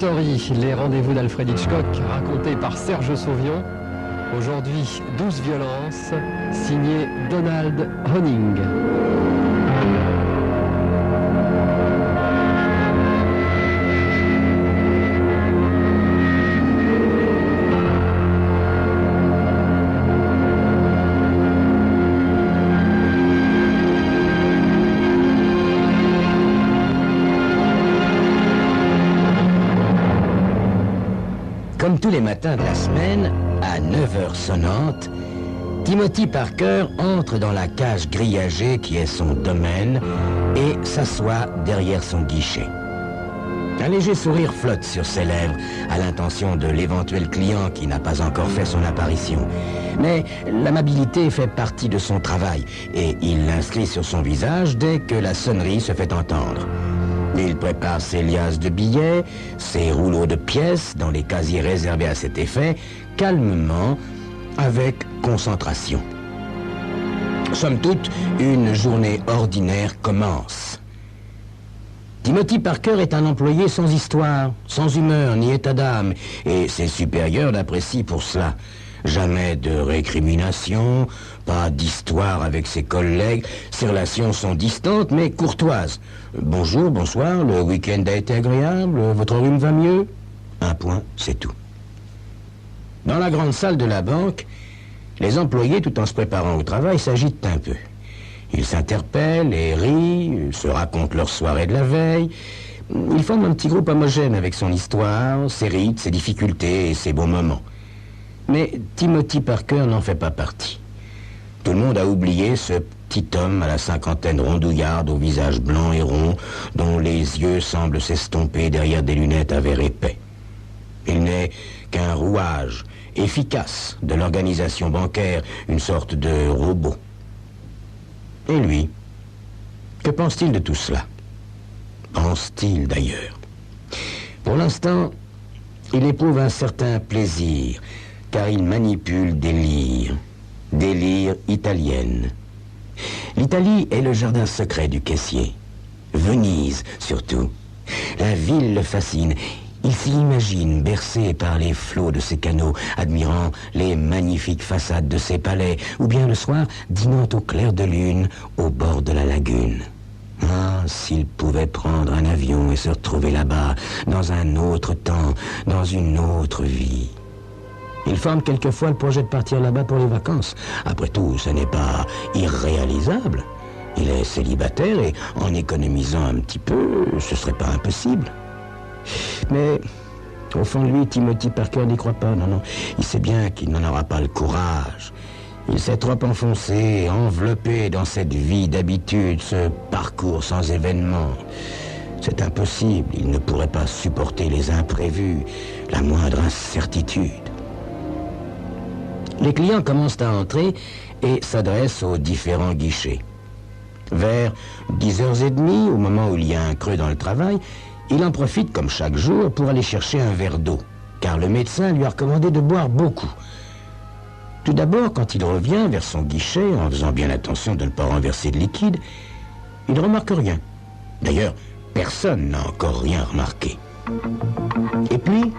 Story, les rendez-vous d'Alfred Hitchcock racontés par Serge Sauvion. Aujourd'hui, 12 violences, signé Donald Honing. Comme tous les matins de la semaine, à 9h sonnantes, Timothy Parker entre dans la cage grillagée qui est son domaine et s'assoit derrière son guichet. Un léger sourire flotte sur ses lèvres à l'intention de l'éventuel client qui n'a pas encore fait son apparition. Mais l'amabilité fait partie de son travail et il l'inscrit sur son visage dès que la sonnerie se fait entendre. Il prépare ses liasses de billets, ses rouleaux de pièces dans les casiers réservés à cet effet, calmement, avec concentration. Somme toute, une journée ordinaire commence. Timothy Parker est un employé sans histoire, sans humeur ni état d'âme, et ses supérieurs l'apprécient pour cela. Jamais de récrimination, pas d'histoire avec ses collègues. Ses relations sont distantes mais courtoises. Bonjour, bonsoir, le week-end a été agréable, votre rhume va mieux? Un point, c'est tout. Dans la grande salle de la banque, les employés, tout en se préparant au travail, s'agitent un peu. Ils s'interpellent et rient, se racontent leur soirée de la veille. Ils forment un petit groupe homogène avec son histoire, ses rites, ses difficultés et ses beaux moments. Mais Timothy Parker n'en fait pas partie. Tout le monde a oublié ce petit homme à la cinquantaine rondouillarde, au visage blanc et rond, dont les yeux semblent s'estomper derrière des lunettes à verre épais. Il n'est qu'un rouage efficace de l'organisation bancaire, une sorte de robot. Et lui, que pense-t-il de tout cela? Pense-t-il d'ailleurs? Pour l'instant, il éprouve un certain plaisir, car il manipule des lyres italiennes. L'Italie est le jardin secret du caissier. Venise, surtout. La ville le fascine. Il s'y imagine bercé par les flots de ses canaux, admirant les magnifiques façades de ses palais, ou bien le soir, dînant au clair de lune, au bord de la lagune. Ah, s'il pouvait prendre un avion et se retrouver là-bas, dans un autre temps, dans une autre vie. Il forme quelquefois le projet de partir là-bas pour les vacances. Après tout, ce n'est pas irréalisable. Il est célibataire et en économisant un petit peu, ce serait pas impossible. Mais au fond de lui, Timothy Parker n'y croit pas. Non, il sait bien qu'il n'en aura pas le courage. Il s'est trop enfoncé, enveloppé dans cette vie d'habitude, ce parcours sans événements. C'est impossible, il ne pourrait pas supporter les imprévus, la moindre incertitude. Les clients commencent à entrer et s'adressent aux différents guichets. Vers 10h30, au moment où il y a un creux dans le travail, il en profite, comme chaque jour, pour aller chercher un verre d'eau, car le médecin lui a recommandé de boire beaucoup. Tout d'abord, quand il revient vers son guichet, en faisant bien attention de ne pas renverser de liquide, il ne remarque rien. D'ailleurs, personne n'a encore rien remarqué. Et puis,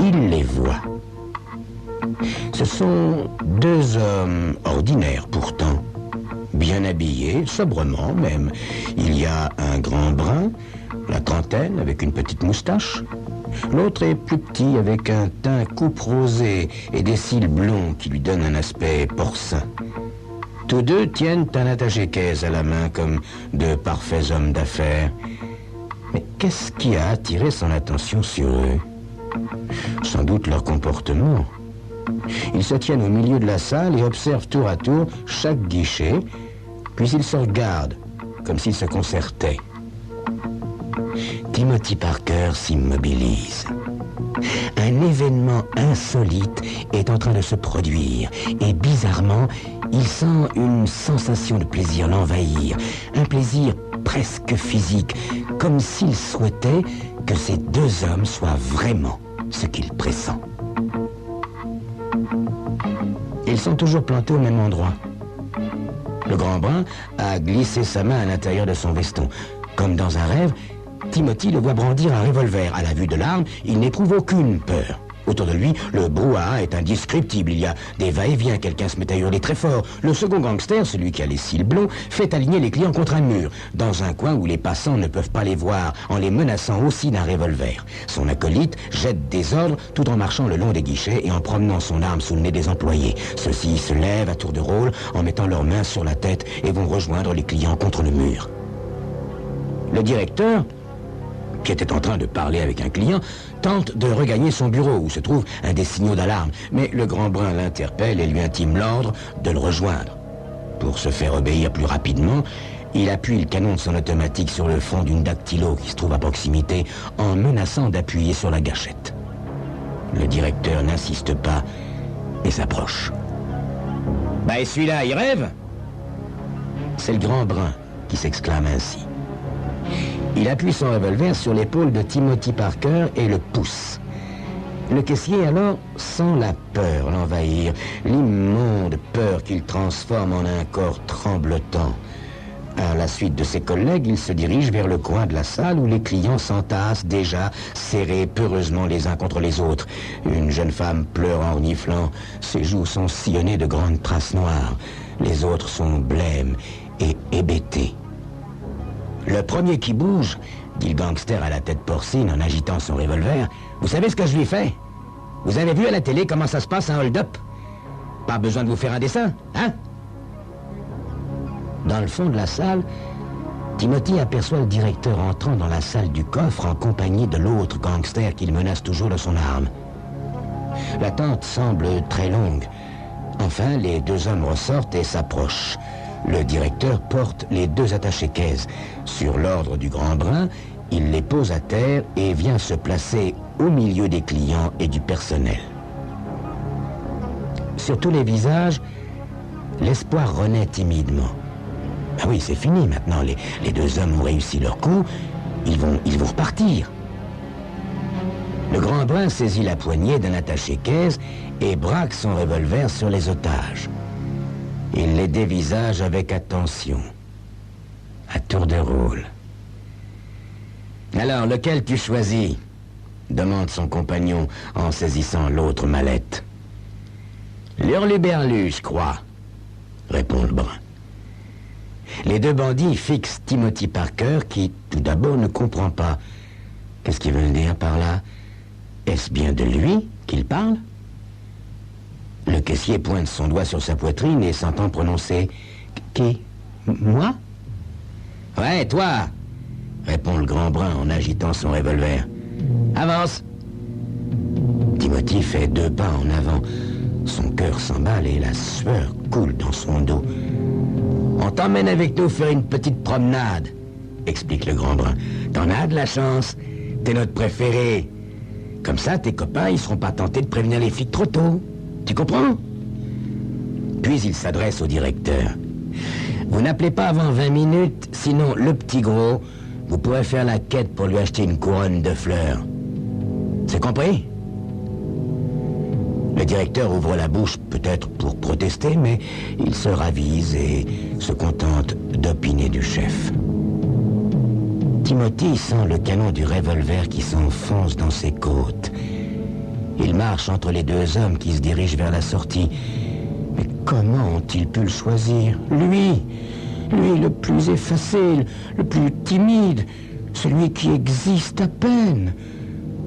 il les voit. Ce sont deux hommes ordinaires pourtant, bien habillés, sobrement même. Il y a un grand brun, la trentaine, avec une petite moustache. L'autre est plus petit, avec un teint coupe rosé et des cils blonds qui lui donnent un aspect porcin. Tous deux tiennent un attaché-caisse à la main comme de parfaits hommes d'affaires. Mais qu'est-ce qui a attiré son attention sur eux? Sans doute leur comportement. Ils se tiennent au milieu de la salle et observent tour à tour chaque guichet, puis ils se regardent, comme s'ils se concertaient. Timothy Parker s'immobilise. Un événement insolite est en train de se produire et bizarrement, il sent une sensation de plaisir l'envahir, un plaisir presque physique, comme s'il souhaitait que ces deux hommes soient vraiment ce qu'il pressent. Ils sont toujours plantés au même endroit. Le grand brun a glissé sa main à l'intérieur de son veston. Comme dans un rêve, Timothy le voit brandir un revolver. À la vue de l'arme, il n'éprouve aucune peur. Autour de lui, le brouhaha est indescriptible. Il y a des va-et-vient, quelqu'un se met à hurler très fort. Le second gangster, celui qui a les cils blonds, fait aligner les clients contre un mur, dans un coin où les passants ne peuvent pas les voir, en les menaçant aussi d'un revolver. Son acolyte jette des ordres tout en marchant le long des guichets et en promenant son arme sous le nez des employés. Ceux-ci se lèvent à tour de rôle en mettant leurs mains sur la tête et vont rejoindre les clients contre le mur. Le directeur, qui était en train de parler avec un client, tente de regagner son bureau où se trouvent un des signaux d'alarme, mais le grand brun l'interpelle et lui intime l'ordre de le rejoindre. Pour se faire obéir plus rapidement, il appuie le canon de son automatique sur le fond d'une dactylo qui se trouve à proximité en menaçant d'appuyer sur la gâchette. Le directeur n'insiste pas et s'approche. « Bah et celui-là, il rêve ?» C'est le grand brun qui s'exclame ainsi. Il appuie son revolver sur l'épaule de Timothy Parker et le pousse. Le caissier alors sent la peur l'envahir, l'immonde peur qu'il transforme en un corps tremblotant. À la suite de ses collègues, il se dirige vers le coin de la salle où les clients s'entassent déjà, serrés peureusement les uns contre les autres. Une jeune femme pleure en reniflant, ses joues sont sillonnées de grandes traces noires. Les autres sont blêmes et hébétés. Le premier qui bouge, dit le gangster à la tête porcine en agitant son revolver, vous savez ce que je lui fais? Vous avez vu à la télé comment ça se passe un hold-up? Pas besoin de vous faire un dessin, hein? Dans le fond de la salle, Timothy aperçoit le directeur entrant dans la salle du coffre en compagnie de l'autre gangster qu'il menace toujours de son arme. L'attente semble très longue. Enfin, les deux hommes ressortent et s'approchent. Le directeur porte les deux attachés-caisses. Sur l'ordre du grand brun, il les pose à terre et vient se placer au milieu des clients et du personnel. Sur tous les visages, l'espoir renaît timidement. Ah oui, c'est fini maintenant. Les deux hommes ont réussi leur coup. Ils vont repartir. Le grand brun saisit la poignée d'un attaché-caisse et braque son revolver sur les otages. Il les dévisage avec attention, à tour de rôle. « Alors, lequel tu choisis ?» demande son compagnon en saisissant l'autre mallette. « L'hurluberlu, je crois, » répond le brun. Les deux bandits fixent Timothy Parker qui, tout d'abord, ne comprend pas. Qu'est-ce qu'ils veulent dire par là? Est-ce bien de lui qu'ils parlent? Le caissier pointe son doigt sur sa poitrine et s'entend prononcer « Qui? Moi ?»« Ouais, toi !» répond le grand brun en agitant son revolver. « Avance !» Timothy fait 2 pas en avant. Son cœur s'emballe et la sueur coule dans son dos. « On t'emmène avec nous faire une petite promenade !» explique le grand brun. « T'en as de la chance, t'es notre préféré. Comme ça, tes copains, ils seront pas tentés de prévenir les flics trop tôt. Tu comprends? » Puis il s'adresse au directeur. « Vous n'appelez pas avant 20 minutes, sinon le petit gros, vous pourrez faire la quête pour lui acheter une couronne de fleurs. C'est compris ?» Le directeur ouvre la bouche, peut-être pour protester, mais il se ravise et se contente d'opiner du chef. Timothy sent le canon du revolver qui s'enfonce dans ses côtes. Il marche entre les deux hommes qui se dirigent vers la sortie. Mais comment ont-ils pu le choisir? Lui, le plus effacé, le plus timide, celui qui existe à peine.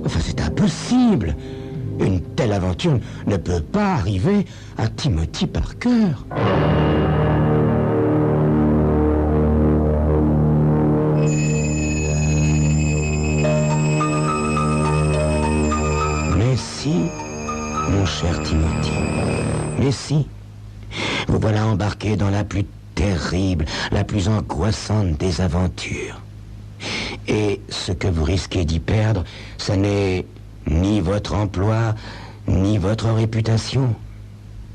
Enfin, c'est impossible. Une telle aventure ne peut pas arriver à Timothy Parker. Mais si, mon cher Timothy, mais si, vous voilà embarqué dans la plus terrible, la plus angoissante des aventures. Et ce que vous risquez d'y perdre, ce n'est ni votre emploi, ni votre réputation,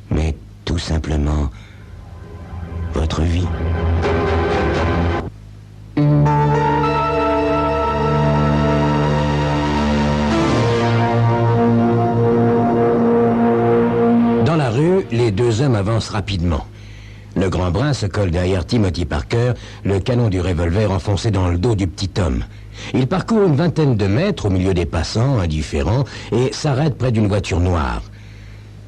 mais tout simplement votre vie. Dans la rue, les deux hommes avancent rapidement. Le grand brun se colle derrière Timothy Parker, le canon du revolver enfoncé dans le dos du petit homme. Il parcourt une vingtaine de mètres au milieu des passants, indifférents, et s'arrête près d'une voiture noire.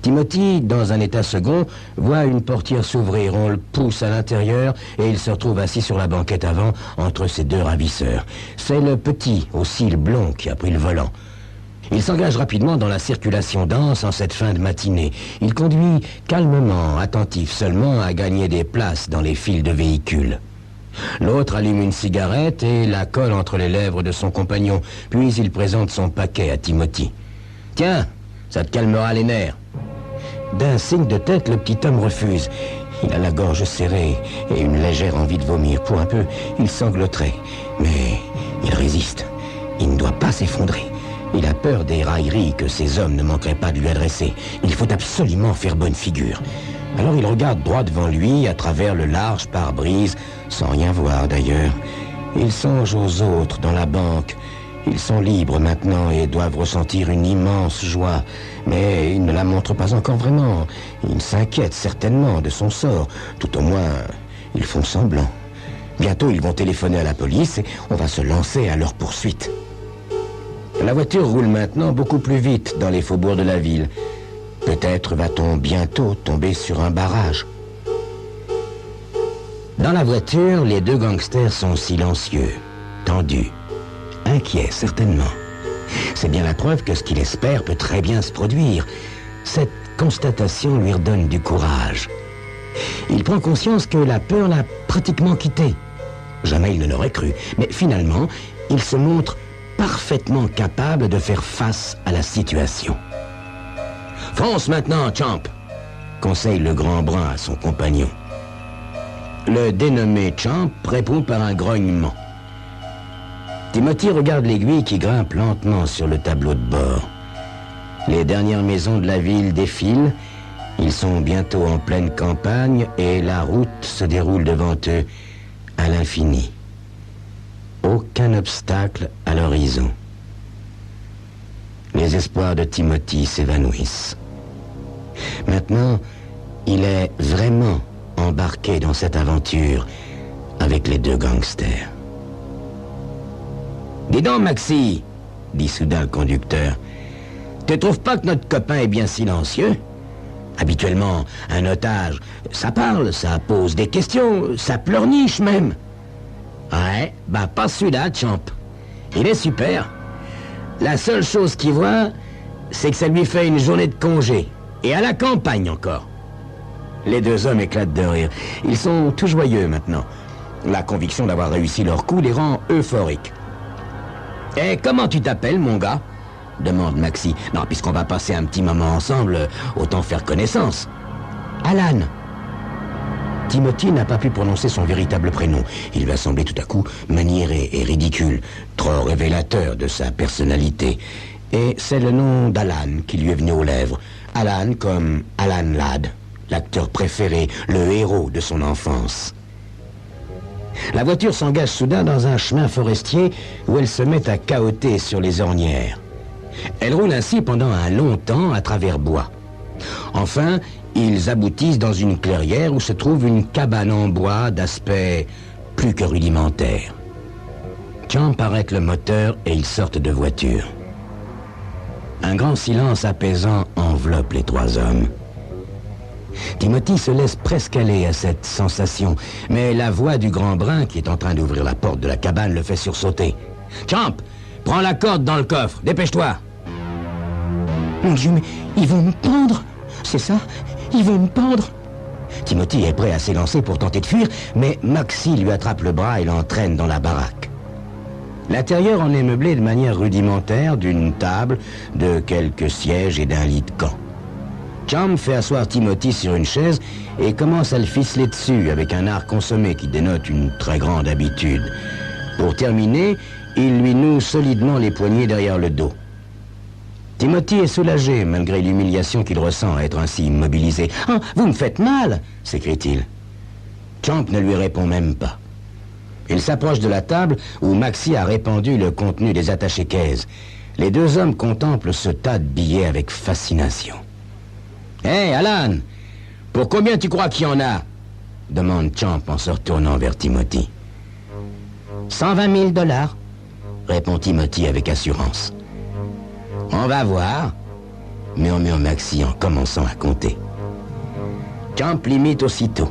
Timothy, dans un état second, voit une portière s'ouvrir. On le pousse à l'intérieur et il se retrouve assis sur la banquette avant, entre ses deux ravisseurs. C'est le petit, aux cils blonds, qui a pris le volant. Il s'engage rapidement dans la circulation dense en cette fin de matinée. Il conduit calmement, attentif seulement à gagner des places dans les files de véhicules. L'autre allume une cigarette et la colle entre les lèvres de son compagnon. Puis il présente son paquet à Timothy. « Tiens, ça te calmera les nerfs. » D'un signe de tête, le petit homme refuse. Il a la gorge serrée et une légère envie de vomir. Pour un peu, il sangloterait. Mais il résiste. Il ne doit pas s'effondrer. Il a peur des railleries que ces hommes ne manqueraient pas de lui adresser. Il faut absolument faire bonne figure. Alors il regarde droit devant lui, à travers le large pare-brise, sans rien voir d'ailleurs. Il songe aux autres dans la banque. Ils sont libres maintenant et doivent ressentir une immense joie. Mais ils ne la montrent pas encore vraiment. Ils s'inquiètent certainement de son sort. Tout au moins, ils font semblant. Bientôt, ils vont téléphoner à la police et on va se lancer à leur poursuite. La voiture roule maintenant beaucoup plus vite dans les faubourgs de la ville. Peut-être va-t-on bientôt tomber sur un barrage. Dans la voiture, les deux gangsters sont silencieux, tendus, inquiets certainement. C'est bien la preuve que ce qu'il espère peut très bien se produire. Cette constatation lui redonne du courage. Il prend conscience que la peur l'a pratiquement quitté. Jamais il ne l'aurait cru, mais finalement, il se montre parfaitement capable de faire face à la situation. « Fonce maintenant, Champ !» conseille le grand brun à son compagnon. Le dénommé Champ répond par un grognement. Timothy regarde l'aiguille qui grimpe lentement sur le tableau de bord. Les dernières maisons de la ville défilent. Ils sont bientôt en pleine campagne et la route se déroule devant eux à l'infini. Aucun obstacle à l'horizon. Les espoirs de Timothy s'évanouissent. Maintenant, il est vraiment embarqué dans cette aventure avec les deux gangsters. « Dis donc, Maxi, » dit soudain le conducteur, « tu trouves pas que notre copain est bien silencieux? Habituellement, un otage, ça parle, ça pose des questions, ça pleurniche même. » Ouais, bah pas celui-là, Champ. Il est super. La seule chose qu'il voit, c'est que ça lui fait une journée de congé. Et à la campagne encore. Les deux hommes éclatent de rire. Ils sont tout joyeux maintenant. La conviction d'avoir réussi leur coup les rend euphoriques. « Et comment tu t'appelles, mon gars ?» demande Maxi. « Non, puisqu'on va passer un petit moment ensemble, autant faire connaissance. »« Alan. » Timothy n'a pas pu prononcer son véritable prénom. Il lui a semblé tout à coup maniéré et ridicule, trop révélateur de sa personnalité. Et c'est le nom d'Alan qui lui est venu aux lèvres. Alan comme Alan Ladd, l'acteur préféré, le héros de son enfance. La voiture s'engage soudain dans un chemin forestier où elle se met à cahoter sur les ornières. Elle roule ainsi pendant un long temps à travers bois. Enfin, ils aboutissent dans une clairière où se trouve une cabane en bois d'aspect plus que rudimentaire. Champ arrête le moteur et ils sortent de voiture. Un grand silence apaisant enveloppe les trois hommes. Timothy se laisse presque aller à cette sensation, mais la voix du grand brun qui est en train d'ouvrir la porte de la cabane le fait sursauter. « Champ, prends la corde dans le coffre, dépêche-toi !»« Mon Dieu, mais ils vont me pendre! C'est ça? Ils vont me pendre !» Timothy est prêt à s'élancer pour tenter de fuir, mais Maxi lui attrape le bras et l'entraîne dans la baraque. L'intérieur en est meublé de manière rudimentaire, d'une table, de quelques sièges et d'un lit de camp. Champ fait asseoir Timothy sur une chaise et commence à le ficeler dessus avec un art consommé qui dénote une très grande habitude. Pour terminer, il lui noue solidement les poignets derrière le dos. Timothy est soulagé malgré l'humiliation qu'il ressent à être ainsi immobilisé. « Ah, vous me faites mal !» s'écrie-t-il. Champ ne lui répond même pas. Il s'approche de la table où Maxi a répandu le contenu des attachés-caisses. Les deux hommes contemplent ce tas de billets avec fascination. « Hé, Alan, pour combien tu crois qu'il y en a ?» demande Champ en se retournant vers Timothy. « 120 000 $. répond Timothy avec assurance. On va voir, murmure Maxie en commençant à compter. Champ l'imite aussitôt.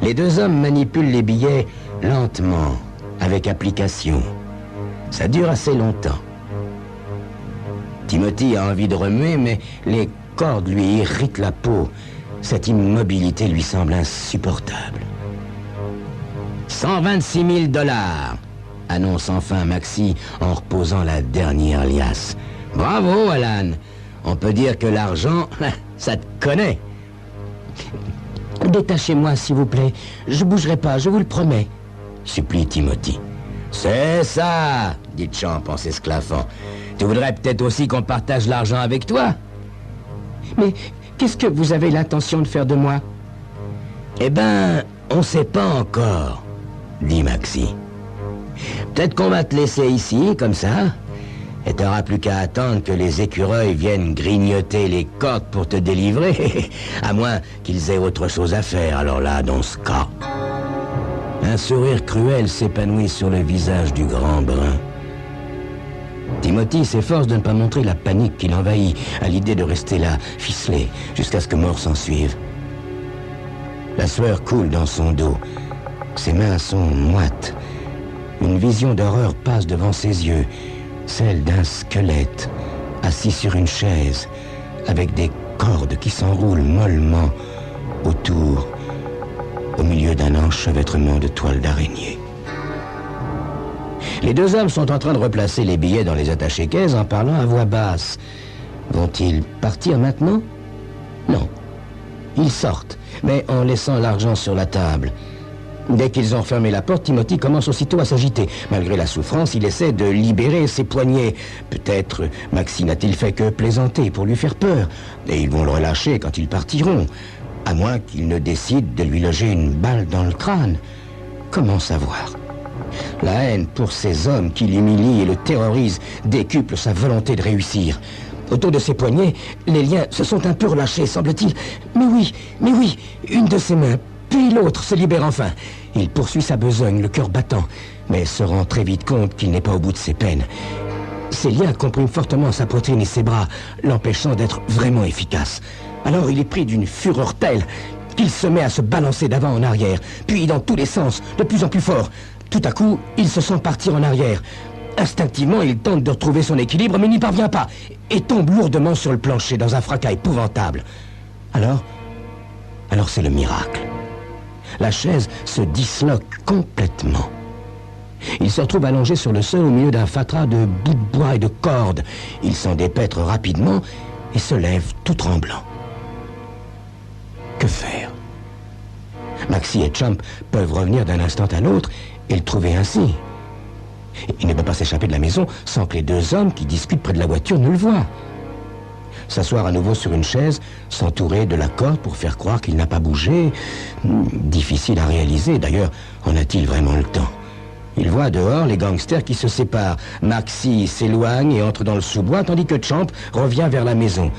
Les deux hommes manipulent les billets lentement, avec application. Ça dure assez longtemps. Timothy a envie de remuer, mais les cordes lui irritent la peau. Cette immobilité lui semble insupportable. 126 000 $, annonce enfin Maxie en reposant la dernière liasse. Bravo, Alan. On peut dire que l'argent, ça te connaît. Détachez-moi, s'il vous plaît. Je bougerai pas, je vous le promets, supplie Timothy. C'est ça, dit Champ en s'esclaffant. Tu voudrais peut-être aussi qu'on partage l'argent avec toi? Mais qu'est-ce que vous avez l'intention de faire de moi? Eh ben, on sait pas encore, dit Maxie. Peut-être qu'on va te laisser ici, comme ça, et t'auras plus qu'à attendre que les écureuils viennent grignoter les cordes pour te délivrer, à moins qu'ils aient autre chose à faire, alors là, dans ce cas. Un sourire cruel s'épanouit sur le visage du grand brun. Timothy s'efforce de ne pas montrer la panique qui l'envahit à l'idée de rester là, ficelé, jusqu'à ce que mort s'en suive. La sueur coule dans son dos. Ses mains sont moites. Une vision d'horreur passe devant ses yeux, celle d'un squelette, assis sur une chaise, avec des cordes qui s'enroulent mollement autour, au milieu d'un enchevêtrement de toiles d'araignée. Les deux hommes sont en train de replacer les billets dans les attachés-caisses en parlant à voix basse. Vont-ils partir maintenant? Non. Ils sortent, mais en laissant l'argent sur la table. Dès qu'ils ont fermé la porte, Timothy commence aussitôt à s'agiter. Malgré la souffrance, il essaie de libérer ses poignets. Peut-être Maxie n'a-t-il fait que plaisanter pour lui faire peur. Et ils vont le relâcher quand ils partiront. À moins qu'il ne décide de lui loger une balle dans le crâne. Comment savoir? La haine pour ces hommes qui l'humilient et le terrorisent décuple sa volonté de réussir. Autour de ses poignets, les liens se sont un peu relâchés, semble-t-il. Mais oui, une de ses mains, puis l'autre se libère enfin. Il poursuit sa besogne, le cœur battant, mais se rend très vite compte qu'il n'est pas au bout de ses peines. Ses liens compriment fortement sa poitrine et ses bras, l'empêchant d'être vraiment efficace. Alors il est pris d'une fureur telle qu'il se met à se balancer d'avant en arrière, puis dans tous les sens, de plus en plus fort. Tout à coup, il se sent partir en arrière. Instinctivement, il tente de retrouver son équilibre, mais n'y parvient pas, et tombe lourdement sur le plancher dans un fracas épouvantable. Alors c'est le miracle. La chaise se disloque complètement. Il se retrouve allongé sur le sol au milieu d'un fatras de bouts de bois et de cordes. Il s'en dépêtre rapidement et se lève tout tremblant. Que faire? Maxie et Champ peuvent revenir d'un instant à l'autre et le trouver ainsi. Il ne peut pas s'échapper de la maison sans que les deux hommes qui discutent près de la voiture ne le voient. S'asseoir à nouveau sur une chaise, s'entourer de la corde pour faire croire qu'il n'a pas bougé, difficile à réaliser. D'ailleurs, en a-t-il vraiment le temps? Il voit dehors les gangsters qui se séparent. Maxie s'éloigne et entre dans le sous-bois, tandis que Champ revient vers la maison.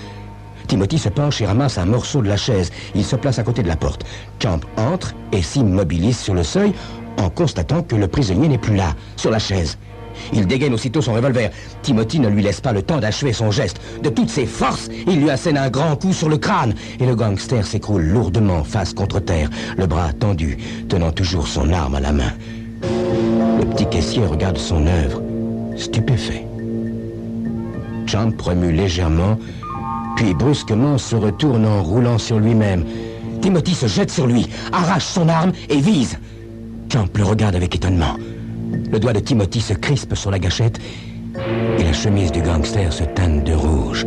Timothy se penche et ramasse un morceau de la chaise. Il se place à côté de la porte. Champ entre et s'immobilise sur le seuil en constatant que le prisonnier n'est plus là, sur la chaise. Il dégaine aussitôt son revolver. Timothy ne lui laisse pas le temps d'achever son geste. De toutes ses forces, il lui assène un grand coup sur le crâne et le gangster s'écroule lourdement face contre terre, le bras tendu, tenant toujours son arme à la main. Le petit caissier regarde son œuvre, stupéfait. Champ remue légèrement, puis brusquement se retourne en roulant sur lui-même. Timothy se jette sur lui, arrache son arme et vise. Champ le regarde avec étonnement. Le doigt de Timothy se crispe sur la gâchette et la chemise du gangster se teinte de rouge.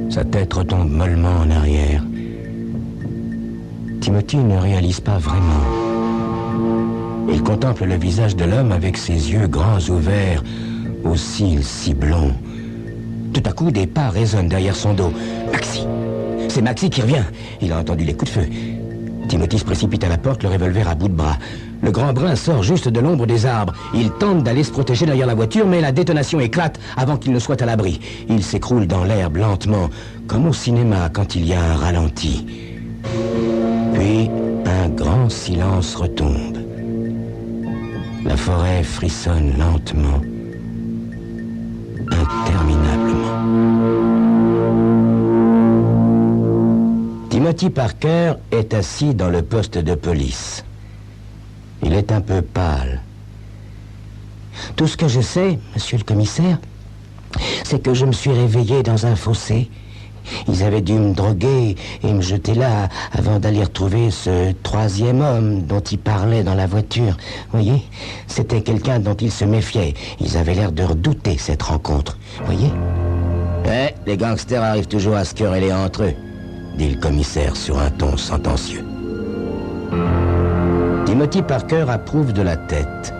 Sa tête retombe mollement en arrière. Timothy ne réalise pas vraiment. Il contemple le visage de l'homme avec ses yeux grands ouverts, aux cils si blonds. Tout à coup, des pas résonnent derrière son dos. Maxie! C'est Maxie qui revient. Il a entendu les coups de feu. Timothy se précipite à la porte, le revolver à bout de bras. Le grand brun sort juste de l'ombre des arbres. Il tente d'aller se protéger derrière la voiture, mais la détonation éclate avant qu'il ne soit à l'abri. Il s'écroule dans l'herbe lentement, comme au cinéma quand il y a un ralenti. Puis, un grand silence retombe. La forêt frissonne lentement, interminablement. Timothy Parker est assis dans le poste de police. Il est un peu pâle. Tout ce que je sais, monsieur le commissaire, c'est que je me suis réveillé dans un fossé. Ils avaient dû me droguer et me jeter là avant d'aller retrouver ce troisième homme dont ils parlaient dans la voiture. Voyez, c'était quelqu'un dont ils se méfiaient. Ils avaient l'air de redouter cette rencontre. Voyez? Ouais, les gangsters arrivent toujours à se quereller entre eux, dit le commissaire sur un ton sentencieux. Timothy Parker approuve de la tête.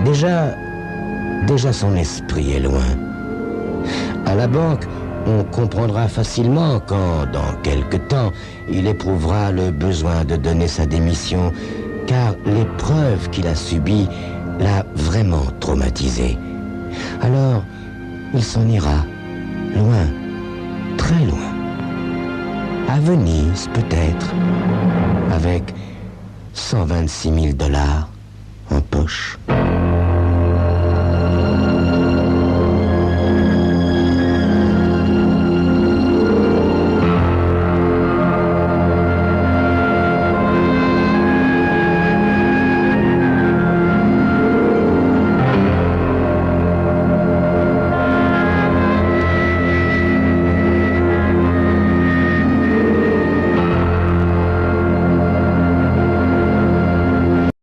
Déjà son esprit est loin. À la banque, on comprendra facilement quand, dans quelque temps, il éprouvera le besoin de donner sa démission, car l'épreuve qu'il a subie l'a vraiment traumatisé. Alors, il s'en ira, loin, très loin. À Venise, peut-être, avec $126 000 en poche.